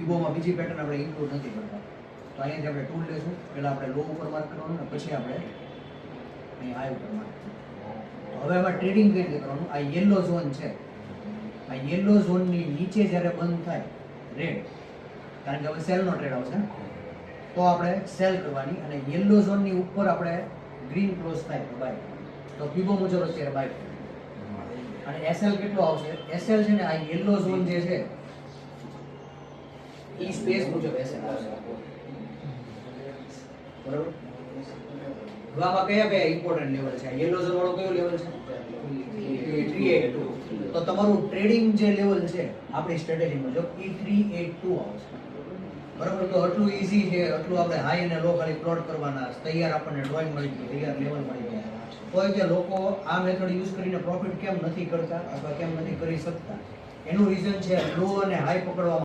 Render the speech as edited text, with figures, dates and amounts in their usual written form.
પીબોમાં બીજી પેટર્ન આપણે ઇન્ક્લુડ નથી કરતા. તો અહીંયાથી આપણે ટૂલ લેશું. પહેલાં આપણે લો ઉપર માર્ક કરવાનું અને પછી આપણે અહીં હાઈ ઉપર માર્ક કરવાનું. તો હવે આમાં ટ્રેડિંગ કઈ રીતે કરવાનું? આ યલો ઝોન છે, આ યલો ઝોનની નીચે જ્યારે બંધ થાય રેડ, કારણ કે હવે સેલનો ટ્રેડ આવશે, તો આપણે સેલ કરવાની, અને યલો ઝોનની ઉપર આપણે ગ્રીન ક્લોઝ થાય તો બાય. તો પીબો મુજબ અત્યારે બાય. અને એસએલ કેટલો આવશે? એસએલ છે ને આ યલો ઝોન જે છે ઈ સ્પેસ મુજબ એસએલ આવશે. બરાબર? આમાં કયા કયા ઇમ્પોર્ટન્ટ લેવલ છે? યલો ઝોન વાળો કયો લેવલ છે? 382. તો તમારું ટ્રેડિંગ જે લેવલ છે આપણી સ્ટ્રેટેજી મુજબ એ 382 આવશે. બરાબર? તો આટલું ઈઝી છે, આટલું આપણે હાઈ અને લો ખાલી પ્લોટ કરવાના, તૈયાર આપણને ડ્રોઈંગ મળી ગયું, તૈયાર લેવલ મળી ગયા. કોઈ કે લોકો આ મેથડ યુઝ કરીને પ્રોફિટ કેમ નથી કરતા અથવા કેમ નથી કરી શકતા? એનું રીઝન છે લો અને હાઈ પકડવા